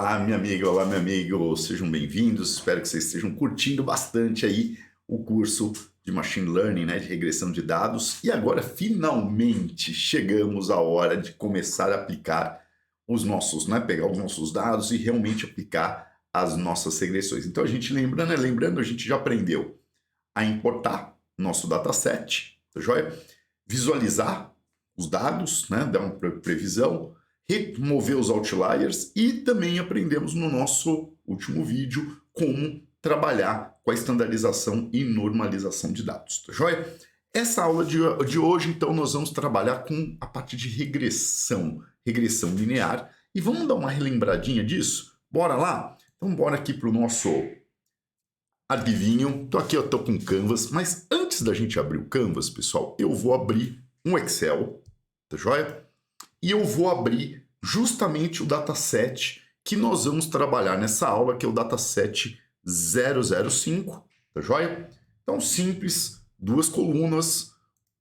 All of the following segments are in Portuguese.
Olá, minha amiga, olá, meu amigo, sejam bem-vindos. Espero que vocês estejam curtindo bastante aí o curso de Machine Learning, né, de regressão de dados. E agora, finalmente, chegamos à hora de começar a aplicar os nossos, né, pegar os nossos dados e realmente aplicar as nossas regressões. Então, a gente lembrando, a gente já aprendeu a importar nosso dataset, tá joia? Visualizar os dados, né, dar uma previsão, remover os outliers e também aprendemos no nosso último vídeo como trabalhar com a estandarização e normalização de dados, tá joia? Essa aula de hoje, então, nós vamos trabalhar com a parte de regressão linear, e vamos dar uma relembradinha disso? Bora lá? Então, bora aqui para o nosso arquivinho. Então, aqui eu estou com o Canvas, mas antes da gente abrir o Canvas, pessoal, eu vou abrir um Excel, tá joia? E eu vou abrir justamente o dataset que nós vamos trabalhar nessa aula, que é o dataset 005, tá joia? Então, simples, duas colunas,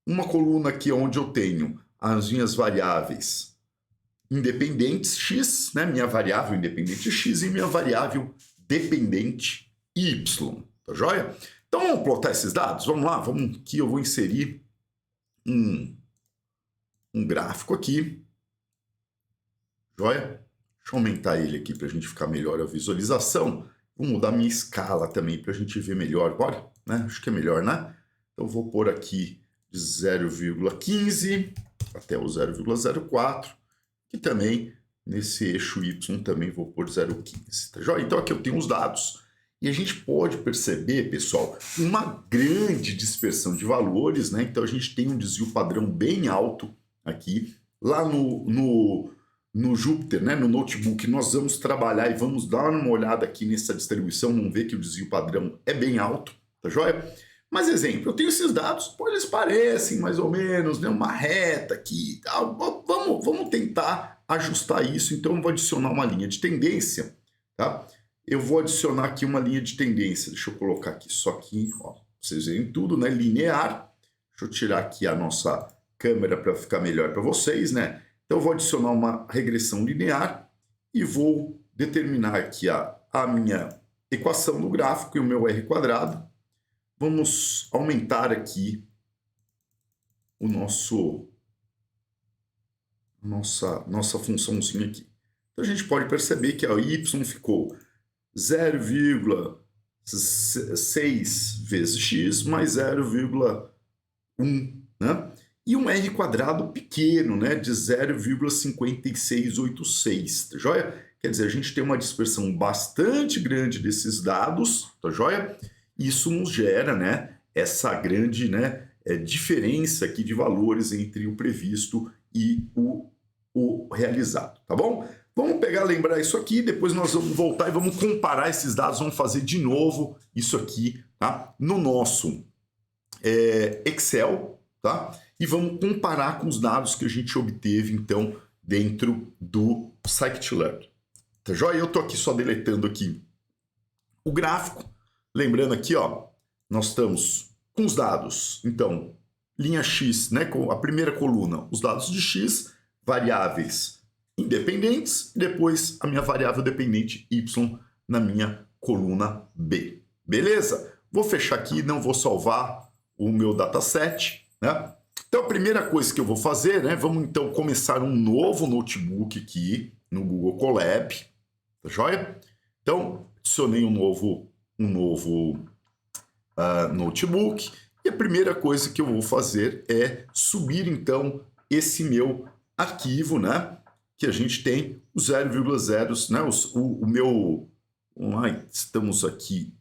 uma coluna aqui onde eu tenho as minhas variáveis independentes x, né? Minha variável independente x e minha variável dependente y, tá joia? Então, vamos plotar esses dados? Vamos lá, aqui eu vou inserir um gráfico aqui. Joia? Deixa eu aumentar ele aqui para a gente ficar melhor a visualização. Vou mudar minha escala também para a gente ver melhor. Bora? Né? Acho que é melhor, né? Então, eu vou pôr aqui de 0,15 até o 0,04. E também, nesse eixo Y, também vou pôr 0,15. Tá joia? Então, aqui eu tenho os dados. E a gente pode perceber, pessoal, uma grande dispersão de valores, né? Então, a gente tem um desvio padrão bem alto aqui. Lá no Jupyter, né, no notebook, nós vamos trabalhar e vamos dar uma olhada aqui nessa distribuição, vamos ver que o desvio padrão é bem alto, tá joia? Mas, exemplo, eu tenho esses dados, pô, eles parecem mais ou menos, né, uma reta aqui, tá? Vamos tentar ajustar isso. Então, eu vou adicionar uma linha de tendência, tá? Eu vou adicionar aqui uma linha de tendência, deixa eu colocar aqui, só que, ó, vocês verem tudo, né, linear. Deixa eu tirar aqui a nossa câmera para ficar melhor para vocês, né? Então, eu vou adicionar uma regressão linear e vou determinar aqui a minha equação do gráfico e o meu R quadrado. Vamos aumentar aqui o nossa funçãozinha aqui. Então, a gente pode perceber que a y ficou 0,6 vezes x mais 0,1, né? E um R quadrado pequeno, né, de 0,5686, tá joia? Quer dizer, a gente tem uma dispersão bastante grande desses dados, tá joia? Isso nos gera, né, essa grande, né, diferença aqui de valores entre o previsto e o realizado, tá bom? Vamos lembrar isso aqui, depois nós vamos voltar e vamos comparar esses dados, vamos fazer de novo isso aqui, tá? No nosso Excel, tá? E vamos comparar com os dados que a gente obteve, então, dentro do Scikit-learn. Tá joia? Eu estou aqui só deletando aqui o gráfico. Lembrando aqui, ó, nós estamos com os dados, então, linha X, né, com a primeira coluna, os dados de X, variáveis independentes, e depois a minha variável dependente Y na minha coluna B. Beleza? Vou fechar aqui, não vou salvar o meu dataset, né? Então, a primeira coisa que eu vou fazer, né, vamos então começar um novo notebook aqui no Google Colab, tá joia? Então, adicionei um novo notebook, e a primeira coisa que eu vou fazer é subir então esse meu arquivo, né, que a gente tem o 0,0, né, o meu, estamos aqui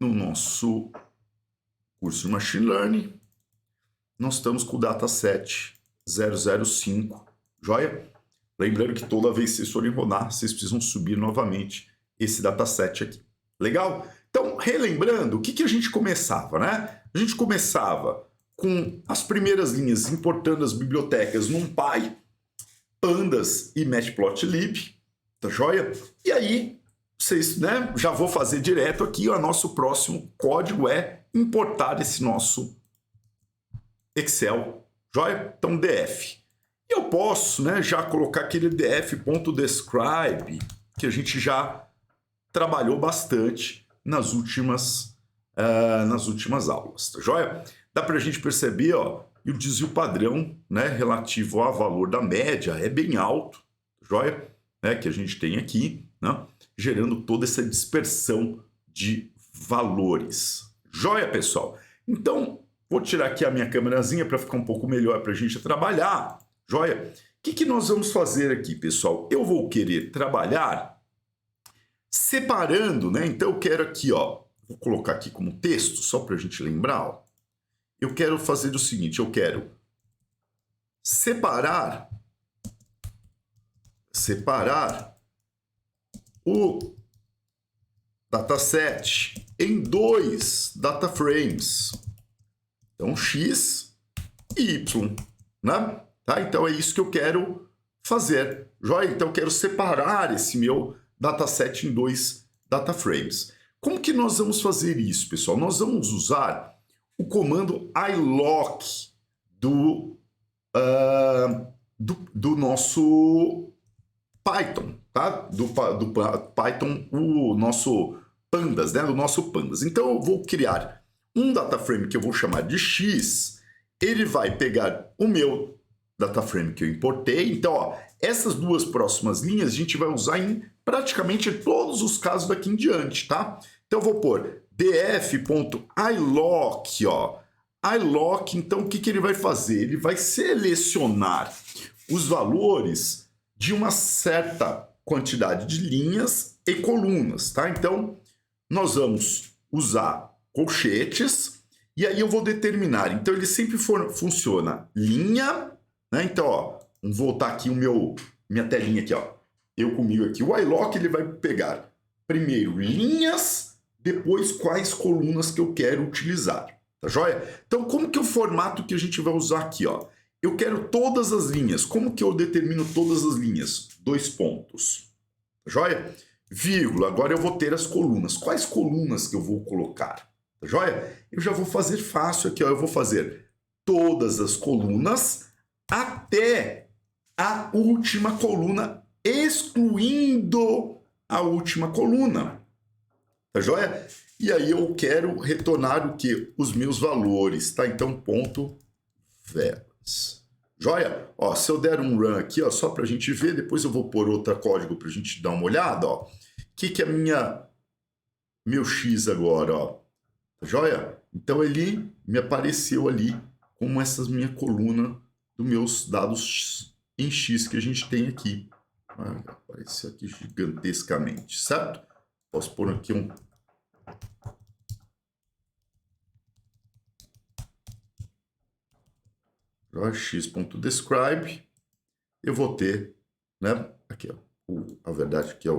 no nosso curso de Machine Learning, nós estamos com o dataset 005, joia? Lembrando que toda vez que vocês forem rodar, vocês precisam subir novamente esse dataset aqui. Legal? Então, relembrando, o que a gente começava, né? A gente começava com as primeiras linhas importando as bibliotecas NumPy, Pandas e Matplotlib, tá joia? E aí, vocês, né, já vou fazer direto aqui, o nosso próximo código é importar esse nosso Excel, joia? Então, df E eu posso, né, já colocar aquele df.describe que a gente já trabalhou bastante nas últimas aulas, tá joia? Dá para a gente perceber, ó, e o desvio padrão, né, relativo ao valor da média é bem alto, tá joia? Né, que a gente tem aqui, né, gerando toda essa dispersão de valores. Joia, pessoal? Então, vou tirar aqui a minha câmerazinha para ficar um pouco melhor para a gente trabalhar. Joia? O que nós vamos fazer aqui, pessoal? Eu vou querer trabalhar separando, né? Então eu quero aqui, ó, vou colocar aqui como texto, só para a gente lembrar, ó. Eu quero fazer o seguinte, eu quero separar o dataset em 2 data frames. Então, X e Y, né? Tá? Então, é isso que eu quero fazer. Joia? Então, eu quero separar esse meu dataset em 2 data frames. Como que nós vamos fazer isso, pessoal? Nós vamos usar o comando ilock do nosso Python, tá? Do Python, o nosso pandas, né? Do nosso pandas. Então, eu vou criar um data frame que eu vou chamar de X. Ele vai pegar o meu data frame que eu importei. Então, ó, essas duas próximas linhas a gente vai usar em praticamente todos os casos daqui em diante, tá? Então, eu vou pôr df.ilock, ó. ilock, então, o que ele vai fazer? Ele vai selecionar os valores de uma certa quantidade de linhas e colunas, tá? Então, nós vamos usar colchetes e aí eu vou determinar. Então, ele sempre funciona linha, né? Então, ó, vamos voltar aqui minha telinha aqui, ó. Eu comigo aqui. O ilock, ele vai pegar primeiro linhas, depois quais colunas que eu quero utilizar, tá joia? Então, como que é o formato que a gente vai usar aqui, ó? Eu quero todas as linhas. Como que eu determino todas as linhas? 2 pontos. Tá joia? Vírgula. Agora eu vou ter as colunas. Quais colunas que eu vou colocar? Tá joia? Eu já vou fazer fácil aqui, ó. Eu vou fazer todas as colunas até a última coluna, excluindo a última coluna. Tá joia? E aí eu quero retornar o quê? Os meus valores, tá? Então, ponto values. Joia? Ó, se eu der um run aqui, ó, só para a gente ver, depois eu vou pôr outro código para a gente dar uma olhada, ó. O que é meu X agora, ó? Joia? Então ele me apareceu ali como essa minha coluna dos meus dados em X que a gente tem aqui. Apareceu aqui gigantescamente, certo? Posso pôr aqui um x.describe, eu vou ter, né, aqui, ó, a verdade que é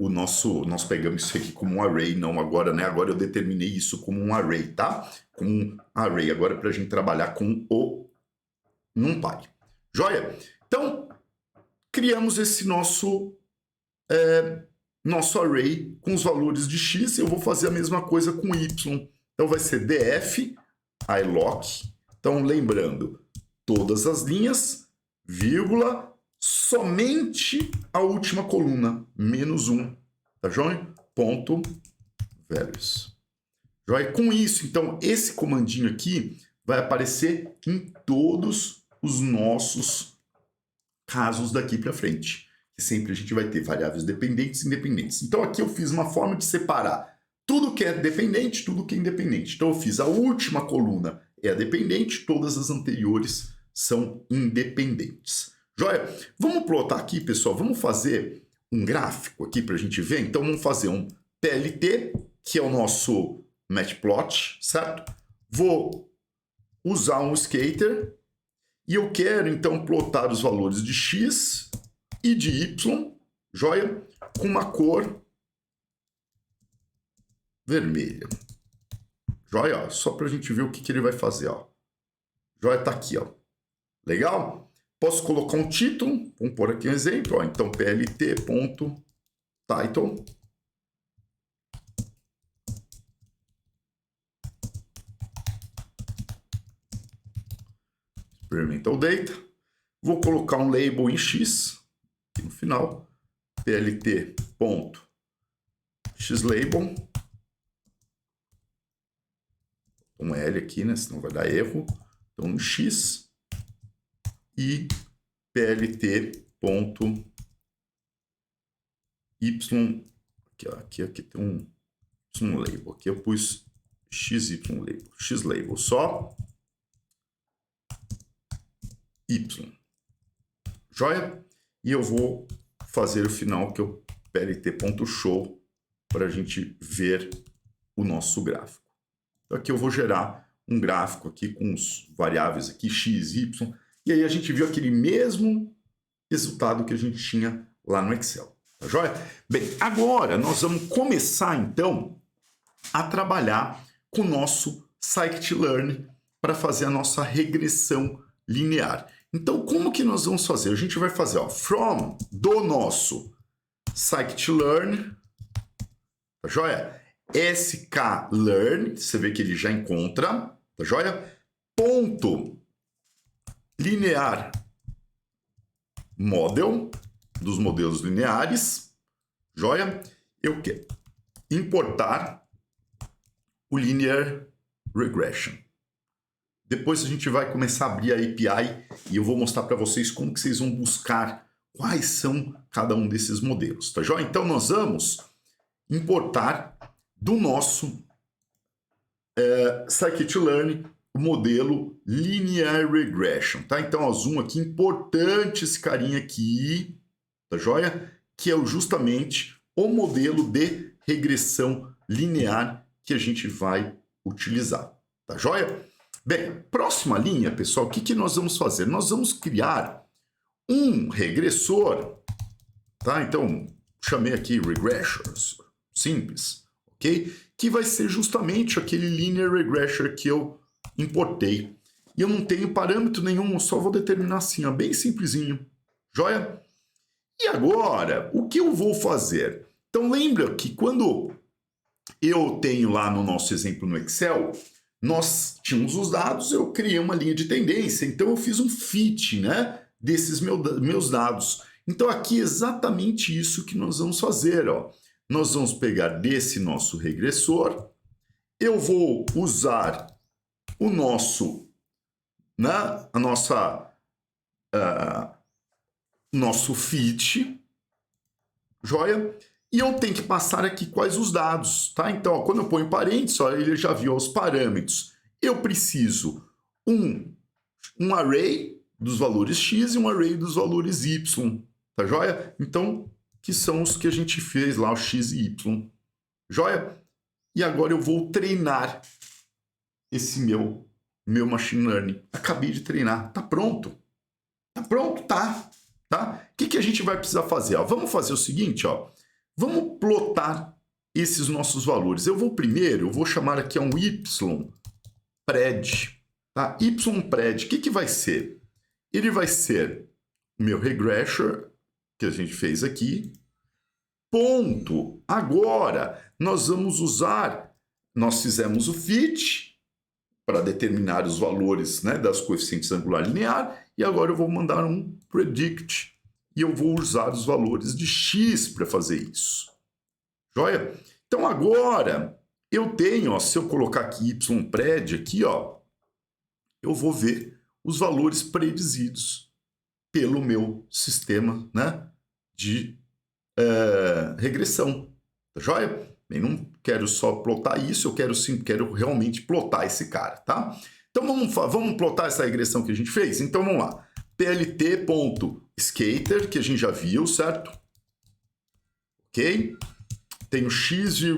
nós pegamos isso aqui como um array, não agora, né, agora eu determinei isso como um array, tá? Como um array, agora para a gente trabalhar com o NumPy. Joia? Então, criamos esse nosso array com os valores de x, eu vou fazer a mesma coisa com y. Então, vai ser df ilock. Então, lembrando, todas as linhas, vírgula, somente a última coluna, -1, tá joia? Ponto values. Joia? Com isso, então, esse comandinho aqui vai aparecer em todos os nossos casos daqui para frente. Que sempre a gente vai ter variáveis dependentes e independentes. Então, aqui eu fiz uma forma de separar tudo que é dependente, tudo que é independente. Então, eu fiz a última coluna é dependente, todas as anteriores são independentes. Joia? Vamos plotar aqui, pessoal, vamos fazer um gráfico aqui para a gente ver. Então, vamos fazer um PLT, que é o nosso matplot, certo? Vou usar um scatter e eu quero, então, plotar os valores de x e de y, joia? Com uma cor vermelha. Joia? Ó, só para a gente ver o que ele vai fazer. Ó. Joia está aqui. Ó. Legal? Posso colocar um título. Vamos pôr aqui um exemplo. Ó. Então, plt.title. Experimental data. Vou colocar um label em X, aqui no final, plt.xlabel, um L aqui, né? Senão vai dar erro. Então, no X e plt.y. Aqui tem um label. Aqui eu pus xlabel só. Y. Joia? E eu vou fazer o final, que é o plt.show, para a gente ver o nosso gráfico. Então, aqui eu vou gerar um gráfico aqui com os variáveis aqui, x, y, e aí a gente viu aquele mesmo resultado que a gente tinha lá no Excel. Tá joia? Bem, agora nós vamos começar, então, a trabalhar com o nosso scikit-learn para fazer a nossa regressão linear. Então, como que nós vamos fazer? A gente vai fazer, ó, from do nosso scikit-learn, tá joia? sklearn, você vê que ele já encontra, tá joia? Ponto linear model, dos modelos lineares, joia? Eu quero importar o linear regression. Depois a gente vai começar a abrir a API e eu vou mostrar para vocês como que vocês vão buscar quais são cada um desses modelos, tá joia? Então nós vamos importar do nosso scikit-learn o modelo linear regression, tá? Então, ó, zoom aqui, importante esse carinha aqui, tá joia? Que é justamente o modelo de regressão linear que a gente vai utilizar, tá joia? Bem, próxima linha, pessoal, o que nós vamos fazer? Nós vamos criar um regressor, tá? Então, chamei aqui regressors, simples, ok? Que vai ser justamente aquele linear regressor que eu importei. E eu não tenho parâmetro nenhum, eu só vou determinar assim, ó, bem simplesinho, joia? E agora, o que eu vou fazer? Então, lembra que quando eu tenho lá no nosso exemplo no Excel, nós tínhamos os dados, eu criei uma linha de tendência, então eu fiz um fit, né, desses meus dados. Então aqui é exatamente isso que nós vamos fazer, ó. Nós vamos pegar desse nosso regressor, eu vou usar o nosso, né, nosso fit, joia? E eu tenho que passar aqui quais os dados, tá? Então, ó, quando eu ponho parênteses, ó, ele já viu os parâmetros. Eu preciso um array dos valores x e um array dos valores y, tá joia? Então, que são os que a gente fez lá, o x e y, joia? E agora eu vou treinar esse meu machine learning. Acabei de treinar, tá pronto? Tá pronto? Tá. O que a gente vai precisar fazer? Ó, vamos fazer o seguinte, ó. Vamos plotar esses nossos valores. Eu vou chamar aqui um ypred, tá? Ypred, o que vai ser? Ele vai ser o meu regressor, que a gente fez aqui, ponto. Agora, nós vamos usar, nós fizemos o fit para determinar os valores, né, das coeficientes angular linear, e agora eu vou mandar um predict, e eu vou usar os valores de x para fazer isso. Joia? Então agora eu tenho, ó, se eu colocar aqui ypred aqui, ó, eu vou ver os valores predizidos pelo meu sistema, né, de regressão. Tá joia? Eu não quero só plotar isso, eu quero realmente plotar esse cara, tá? Então vamos plotar essa regressão que a gente fez? Então vamos lá. plt.scatter, que a gente já viu, certo? Ok? Tenho x,y,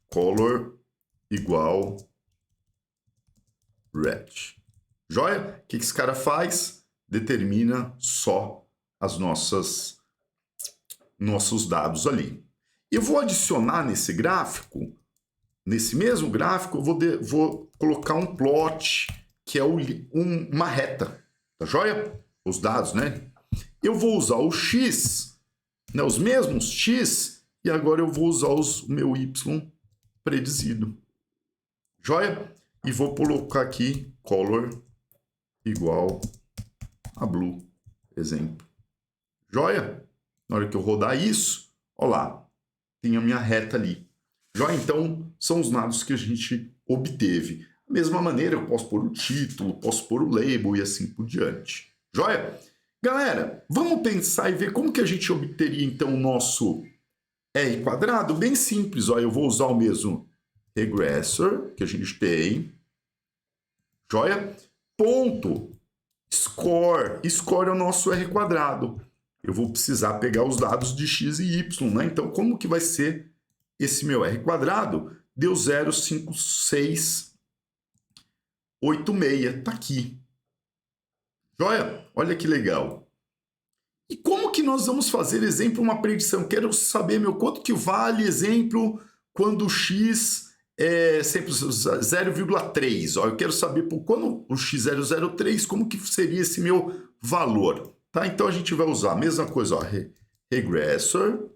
color igual red. Joia? O que esse cara faz? Determina só as nossos dados ali. Eu vou adicionar nesse gráfico, nesse mesmo gráfico, eu vou colocar um plot, que é uma reta, tá joia? Os dados, né? Eu vou usar o x, né, os mesmos x, e agora eu vou usar o meu y predizido. Joia? E vou colocar aqui color igual a blue, exemplo. Joia? Na hora que eu rodar isso, ó lá, tem a minha reta ali. Joia? Então, são os dados que a gente obteve. Da mesma maneira, eu posso pôr o título, posso pôr o label e assim por diante. Joia? Galera, vamos pensar e ver como que a gente obteria, então, o nosso R quadrado? Bem simples, ó, eu vou usar o mesmo regressor que a gente tem. Joia? Ponto. Score. Score é o nosso R quadrado. Eu vou precisar pegar os dados de x e y, né? Então, como que vai ser esse meu R quadrado? Deu 0,5686. Tá aqui. Joia? Olha que legal. E como que nós vamos fazer, exemplo, uma predição? Quero saber, meu, quanto que vale, exemplo, quando o x é sempre 0,3. Eu quero saber por quando o x é 0,03, como que seria esse meu valor. Tá? Então, a gente vai usar a mesma coisa, ó, regressor,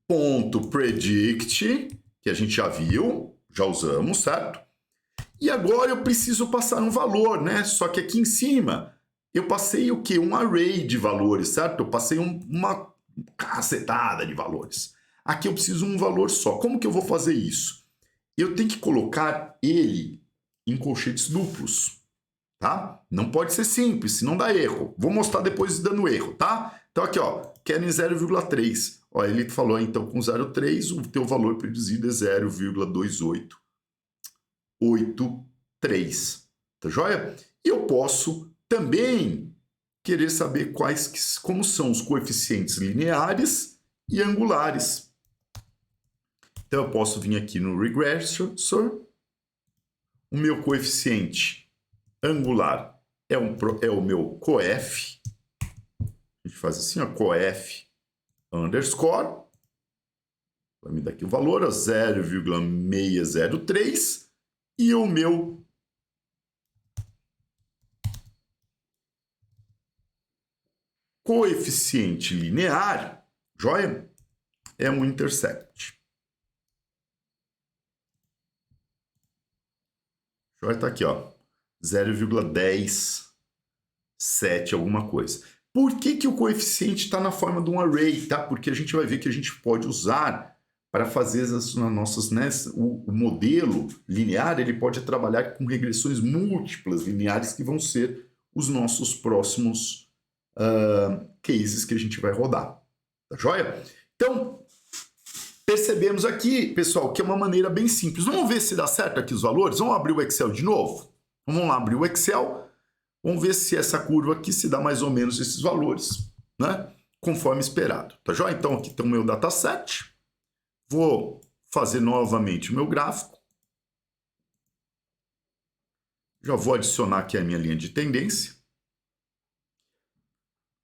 ponto predict, que a gente já viu, já usamos, certo? E agora eu preciso passar um valor, né? Só que aqui em cima eu passei o quê? Um array de valores, certo? Eu passei uma cacetada de valores. Aqui eu preciso de um valor só. Como que eu vou fazer isso? Eu tenho que colocar ele em colchetes duplos, tá? Não pode ser simples, senão dá erro. Vou mostrar depois dando erro, tá? Então aqui, ó, quero em 0,3. Ó, ele falou, então, com 0,3, o teu valor predizido é 0,2883. Tá joia? E eu posso também querer saber como são os coeficientes lineares e angulares. Então, eu posso vir aqui no regressor. O meu coeficiente angular é o meu coef. A gente faz assim, ó, coef underscore. Vai me dar aqui o valor, 0,603. E o meu coeficiente linear, joia, é um intercept. Joia, tá aqui, ó, 0,107 alguma coisa. Por que o coeficiente está na forma de um array, tá? Porque a gente vai ver que a gente pode usar para fazer as nossas, né, o modelo linear, ele pode trabalhar com regressões múltiplas lineares que vão ser os nossos próximos cases que a gente vai rodar. Tá joia? Então, percebemos aqui, pessoal, que é uma maneira bem simples. Vamos ver se dá certo aqui os valores? Vamos abrir o Excel de novo? Vamos lá abrir o Excel. Vamos ver se essa curva aqui se dá mais ou menos esses valores, né? Conforme esperado. Tá joia? Então, aqui tem o meu dataset. Vou fazer novamente o meu gráfico. Já vou adicionar aqui a minha linha de tendência.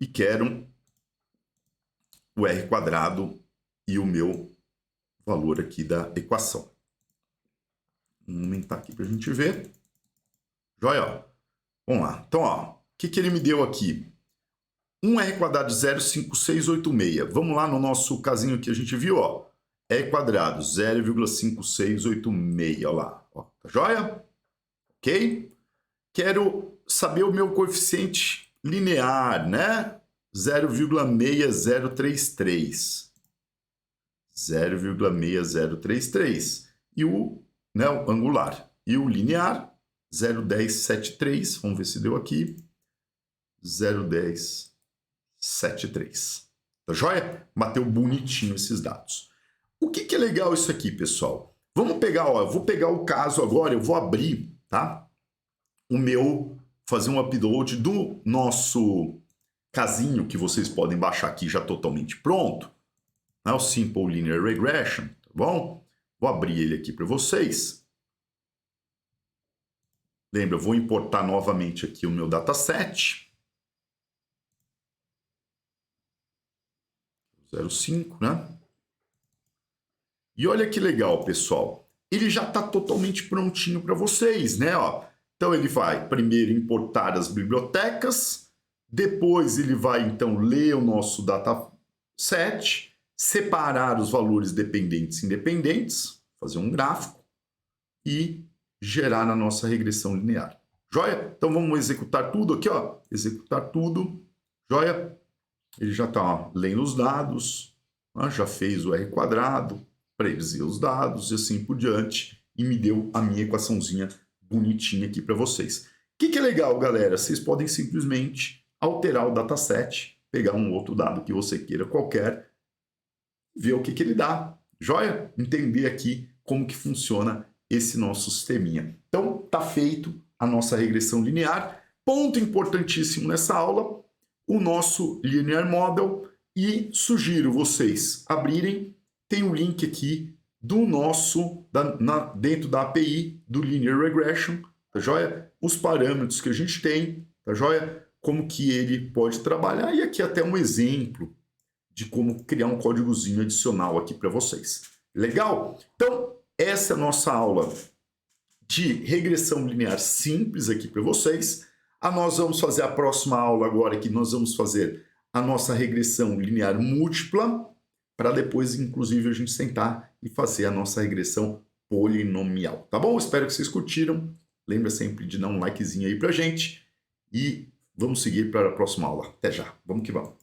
E quero o R quadrado e o meu valor aqui da equação. Vamos aumentar aqui para a gente ver. Joia, ó. Vamos lá. Então, ó, o que ele me deu aqui? Um R quadrado 0,5686. Vamos lá no nosso casinho que a gente viu, ó. R quadrado 0,5686, ó lá. Ó, tá joia? Ok? Quero saber o meu coeficiente linear, né? 0,6033. 0,6033. E o, né, o angular. E o linear, 0,1073. Vamos ver se deu aqui. 0,1073. Tá joia? Bateu bonitinho esses dados. O que é legal isso aqui, pessoal? Vamos pegar, ó, eu vou pegar o caso agora, eu vou abrir, tá? O meu, fazer um upload do nosso casinho que vocês podem baixar aqui já totalmente pronto, né? O Simple Linear Regression, tá bom? Vou abrir ele aqui para vocês. Lembra, eu vou importar novamente aqui o meu dataset. 0,5, né? E olha que legal, pessoal. Ele já está totalmente prontinho para vocês, né? Ó, então ele vai primeiro importar as bibliotecas, depois ele vai então ler o nosso dataset, separar os valores dependentes e independentes, fazer um gráfico, e gerar na nossa regressão linear. Joia? Então vamos executar tudo aqui, ó. Executar tudo. Joia? Ele já está lendo os dados, né? Já fez o R quadrado, predizir os dados e assim por diante, e me deu a minha equaçãozinha bonitinha aqui para vocês. O que é legal, galera? Vocês podem simplesmente alterar o dataset, pegar um outro dado que você queira qualquer, ver o que ele dá. Joia? Entender aqui como que funciona esse nosso sisteminha. Então, tá feito a nossa regressão linear. Ponto importantíssimo nessa aula, o nosso Linear Model, e sugiro vocês abrirem, tem um link aqui do nosso, dentro da API do Linear Regression, tá joia? Os parâmetros que a gente tem, tá joia? Como que ele pode trabalhar, e aqui até um exemplo de como criar um códigozinho adicional aqui para vocês. Legal? Então, essa é a nossa aula de regressão linear simples aqui para vocês. Nós vamos fazer a próxima aula agora, que nós vamos fazer a nossa regressão linear múltipla, para depois, inclusive, a gente sentar e fazer a nossa regressão polinomial. Tá bom? Espero que vocês curtiram. Lembra sempre de dar um likezinho aí pra gente. E vamos seguir para a próxima aula. Até já. Vamos que vamos.